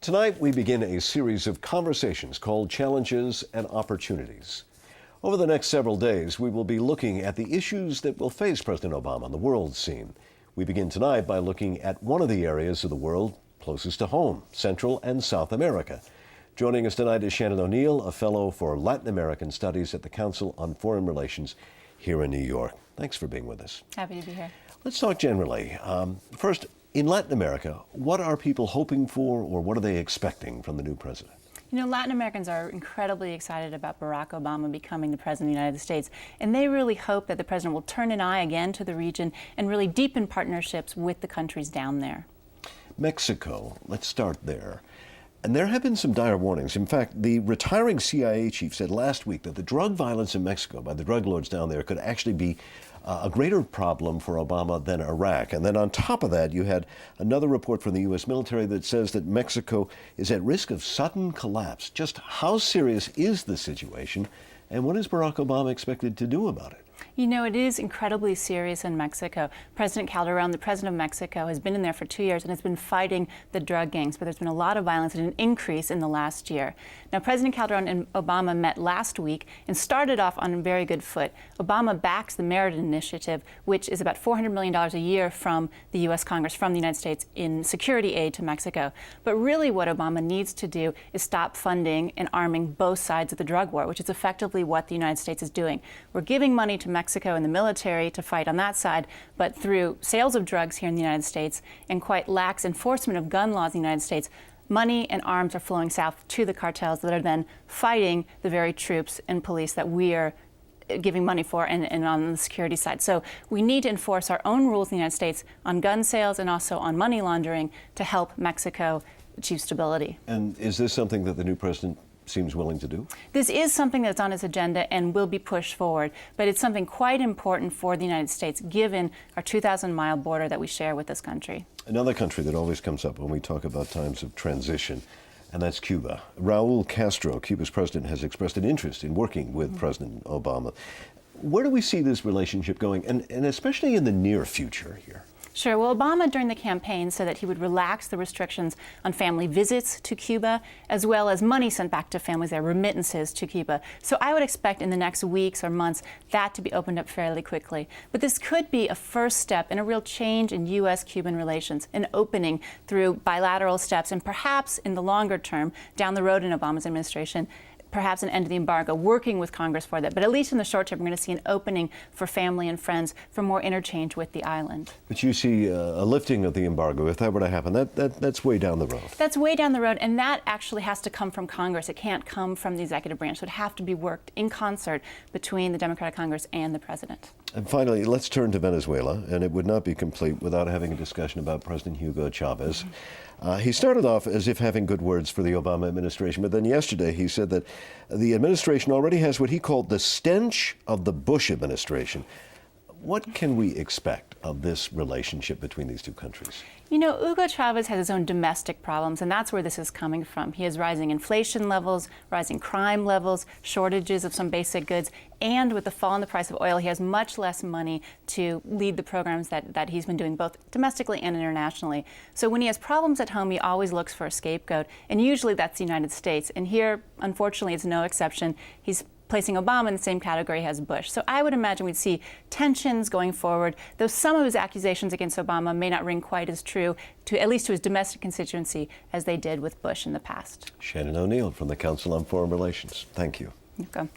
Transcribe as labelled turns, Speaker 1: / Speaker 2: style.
Speaker 1: Tonight, we begin a series of conversations called Challenges and Opportunities. Over the next several days, we will be looking at the issues that will face President Obama on the world scene. We begin tonight by looking at one of the areas of the world closest to home, Central and South America. Joining us tonight is Shannon ONeil, a fellow for Latin American Studies at the Council on Foreign Relations here in New York. Thanks for being with us.
Speaker 2: Happy to be here.
Speaker 1: Let's talk generally. First, in Latin America, what are people hoping for, or what are they expecting from the new president?
Speaker 2: You know, Latin Americans are incredibly excited about Barack Obama becoming the president of the United States, and they really hope that the president will turn an eye again to the region and really deepen partnerships with the countries down there.
Speaker 1: Mexico, let's start there. And there have been some dire warnings. In fact, the retiring CIA chief said last week that the drug violence in Mexico by the drug lords down there could actually be a greater problem for Obama than Iraq. And then on top of that, you had another report from the U.S. military that says that Mexico is at risk of sudden collapse. Just how serious is the situation, and what is Barack Obama expected to do about it?
Speaker 2: You know, it is incredibly serious in Mexico. President Calderon, the president of Mexico, has been in there for 2 years and has been fighting the drug gangs, but there's been a lot of violence and an increase in the last year. Now, President Calderon and Obama met last week and started off on a very good foot. Obama backs the Merit Initiative, which is about $400 million a year from the U.S. Congress, from the United States, in security aid to Mexico. But really what Obama needs to do is stop funding and arming both sides of the drug war, which is effectively what the United States is doing. We're giving money to Mexico and the military to fight on that side, but through sales of drugs here in the United States and quite lax enforcement of gun laws in the United States, money and arms are flowing south to the cartels that are then fighting the very troops and police that we are giving money for and on the security side. So we need to enforce our own rules in the United States on gun sales and also on money laundering to help Mexico achieve stability.
Speaker 1: And is this something that the new president seems willing to do?
Speaker 2: This is something that's on his agenda and will be pushed forward, but it's something quite important for the United States, given our 2,000-mile border that we share with this country.
Speaker 1: Another country that always comes up when we talk about times of transition, and that's Cuba. Raul Castro, Cuba's president, has expressed an interest in working with President Obama. Where do we see this relationship going, and especially in the near future here?
Speaker 2: Sure. Well, Obama during the campaign said that he would relax the restrictions on family visits to Cuba, as well as money sent back to families there, remittances to Cuba. So I would expect in the next weeks or months that to be opened up fairly quickly. But this could be a first step in a real change in U.S.-Cuban relations, an opening through bilateral steps, and perhaps in the longer term, down the road in Obama's administration, perhaps an end to the embargo, working with Congress for that. But at least in the short term, we're going to see an opening for family and friends for more interchange with the island.
Speaker 1: But you see a lifting of the embargo, if that were to happen, that's way down the road.
Speaker 2: That's way down the road, and that actually has to come from Congress. It can't come from the executive branch. So it would have to be worked in concert between the Democratic Congress and the president.
Speaker 1: And finally, let's turn to Venezuela, and it would not be complete without having a discussion about President Hugo Chavez. He started off as if having good words for the Obama administration, but then yesterday he said that the administration already has what he called the stench of the Bush administration. What can we expect of this relationship between these two countries?
Speaker 2: You know, Hugo Chavez has his own domestic problems, and that's where this is coming from. He has rising inflation levels, rising crime levels, shortages of some basic goods, and with the fall in the price of oil, he has much less money to lead the programs that he's been doing both domestically and internationally. So when he has problems at home, he always looks for a scapegoat, and usually that's the United States. And here, unfortunately, it's no exception. He's placing Obama in the same category as Bush. So I would imagine we'd see tensions going forward, though some of his accusations against Obama may not ring quite as true, at least to his domestic constituency, as they did with Bush in the past.
Speaker 1: Shannon ONeil from the Council on Foreign Relations. Thank you.
Speaker 2: You're welcome.